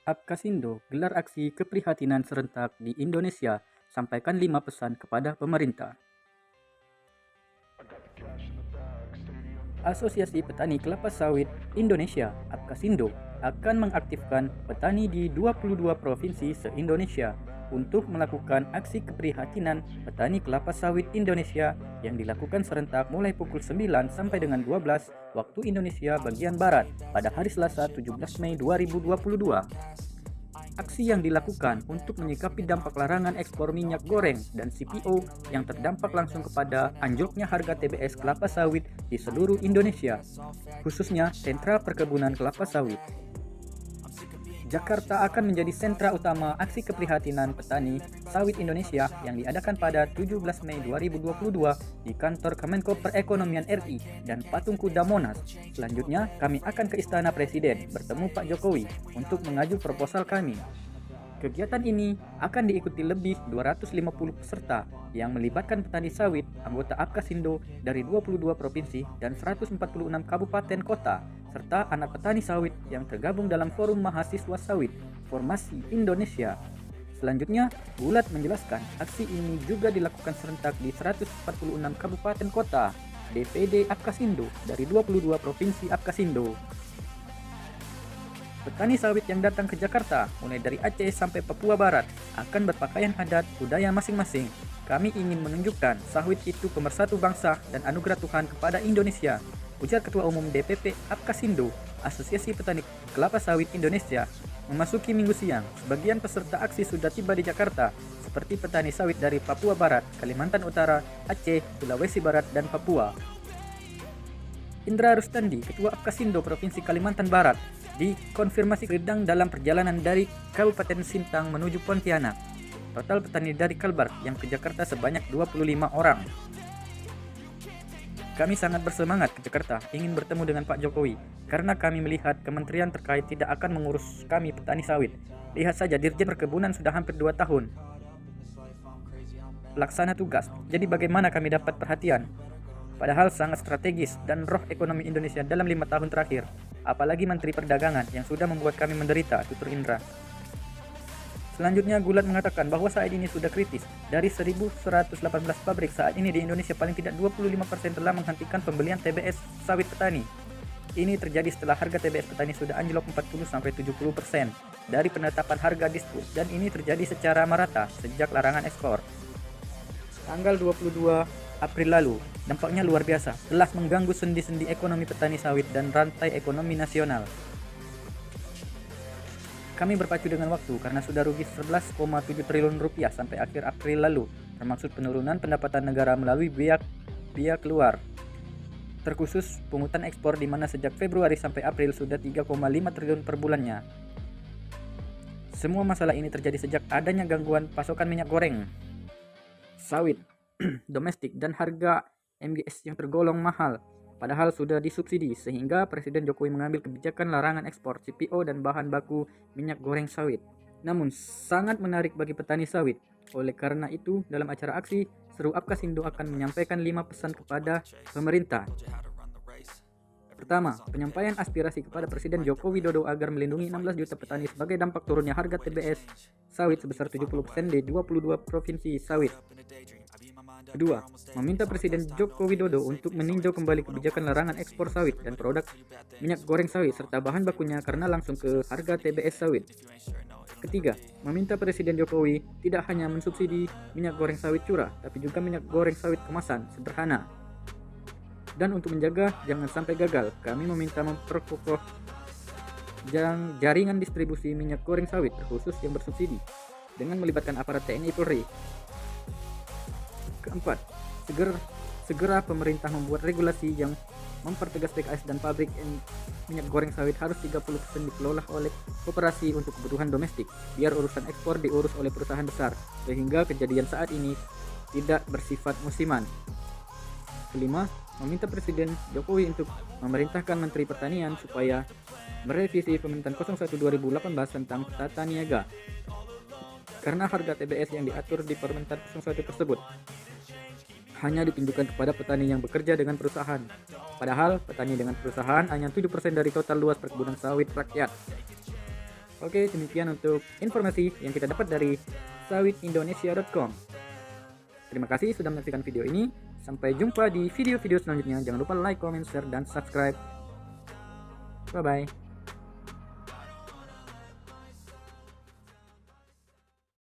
Apkasindo gelar aksi keprihatinan serentak di Indonesia, sampaikan 5 pesan kepada pemerintah. Asosiasi Petani Kelapa Sawit Indonesia (Apkasindo) akan mengaktifkan petani di 22 provinsi se-Indonesia untuk melakukan aksi keprihatinan petani kelapa sawit Indonesia yang dilakukan serentak mulai pukul 9 sampai dengan 12 waktu Indonesia bagian Barat pada hari Selasa 17 Mei 2022. Aksi yang dilakukan untuk menyikapi dampak larangan ekspor minyak goreng dan CPO yang terdampak langsung kepada anjloknya harga TBS kelapa sawit di seluruh Indonesia, khususnya sentra perkebunan kelapa sawit. Jakarta akan menjadi sentra utama aksi keprihatinan petani sawit Indonesia yang diadakan pada 17 Mei 2022 di kantor Kemenko Perekonomian RI dan Patung Kuda Monas. Selanjutnya, kami akan ke Istana Presiden bertemu Pak Jokowi untuk mengaju proposal kami. Kegiatan ini akan diikuti lebih 250 peserta yang melibatkan petani sawit, anggota Apkasindo dari 22 provinsi dan 146 kabupaten kota, serta anak petani sawit yang tergabung dalam Forum Mahasiswa Sawit, Formasi Indonesia. Selanjutnya, Bulat menjelaskan aksi ini juga dilakukan serentak di 146 kabupaten kota, DPD Apkasindo dari 22 provinsi Apkasindo. Petani sawit yang datang ke Jakarta, mulai dari Aceh sampai Papua Barat, akan berpakaian adat budaya masing-masing. Kami ingin menunjukkan sawit itu pemersatu bangsa dan anugerah Tuhan kepada Indonesia, ujar Ketua Umum DPP Apkasindo, Asosiasi Petani Kelapa Sawit Indonesia. Memasuki Minggu siang, sebagian peserta aksi sudah tiba di Jakarta, seperti petani sawit dari Papua Barat, Kalimantan Utara, Aceh, Sulawesi Barat, dan Papua. Indra Rustandi, Ketua Apkasindo Provinsi Kalimantan Barat, dikonfirmasi sedang dalam perjalanan dari Kabupaten Sintang menuju Pontianak. Total petani dari Kalbar yang ke Jakarta sebanyak 25 orang. Kami sangat bersemangat ke Jakarta, ingin bertemu dengan Pak Jokowi, karena kami melihat kementerian terkait tidak akan mengurus kami petani sawit. Lihat saja Dirjen Perkebunan sudah hampir 2 tahun. Pelaksana tugas, jadi bagaimana kami dapat perhatian? Padahal sangat strategis dan roh ekonomi Indonesia dalam 5 tahun terakhir. Apalagi Menteri Perdagangan yang sudah membuat kami menderita, tutur Indra. Selanjutnya, Gulat mengatakan bahwa saat ini sudah kritis. Dari 1.118 pabrik saat ini di Indonesia, paling tidak 25% telah menghentikan pembelian TBS sawit petani. Ini terjadi setelah harga TBS petani sudah anjlok 40-70% dari penetapan harga disput, dan ini terjadi secara merata sejak larangan ekspor. Tanggal 22 April lalu, dampaknya luar biasa, telah mengganggu sendi-sendi ekonomi petani sawit dan rantai ekonomi nasional. Kami berpacu dengan waktu karena sudah rugi 11,7 triliun rupiah sampai akhir April lalu, termasuk penurunan pendapatan negara melalui biaya keluar. Terkhusus pungutan ekspor di mana sejak Februari sampai April sudah 3,5 triliun per bulannya. Semua masalah ini terjadi sejak adanya gangguan pasokan minyak goreng, sawit, domestik, dan harga MGS yang tergolong mahal, padahal sudah disubsidi, sehingga Presiden Jokowi mengambil kebijakan larangan ekspor CPO dan bahan baku minyak goreng sawit. Namun sangat menarik bagi petani sawit. Oleh karena itu, dalam acara aksi, seru Apkasindo akan menyampaikan 5 pesan kepada pemerintah. Pertama, penyampaian aspirasi kepada Presiden Joko Widodo agar melindungi 16 juta petani sebagai dampak turunnya harga TBS sawit sebesar 70% di 22 provinsi sawit. Kedua, meminta Presiden Joko Widodo untuk meninjau kembali kebijakan larangan ekspor sawit dan produk minyak goreng sawit serta bahan bakunya karena langsung ke harga TBS sawit. Ketiga, meminta Presiden Jokowi tidak hanya mensubsidi minyak goreng sawit curah, tapi juga minyak goreng sawit kemasan sederhana. Dan untuk menjaga jangan sampai gagal, kami meminta memperkokoh jaringan distribusi minyak goreng sawit khusus yang bersubsidi dengan melibatkan aparat TNI Polri. Keempat, segera pemerintah membuat regulasi yang mempertegas PKS dan pabrik minyak goreng sawit harus 30% dikelola oleh koperasi untuk kebutuhan domestik, biar urusan ekspor diurus oleh perusahaan besar, sehingga kejadian saat ini tidak bersifat musiman. Kelima, meminta Presiden Jokowi untuk memerintahkan Menteri Pertanian supaya merevisi Pemerintahan 01/2018 tentang tata niaga, karena harga TBS yang diatur di Permentan 01 tersebut hanya ditunjukkan kepada petani yang bekerja dengan perusahaan. Padahal petani dengan perusahaan hanya 7% dari total luas perkebunan sawit rakyat. Oke, demikian untuk informasi yang kita dapat dari sawitindonesia.com. Terima kasih sudah menyaksikan video ini. Sampai jumpa di video-video selanjutnya. Jangan lupa like, comment, share, dan subscribe. Bye-bye.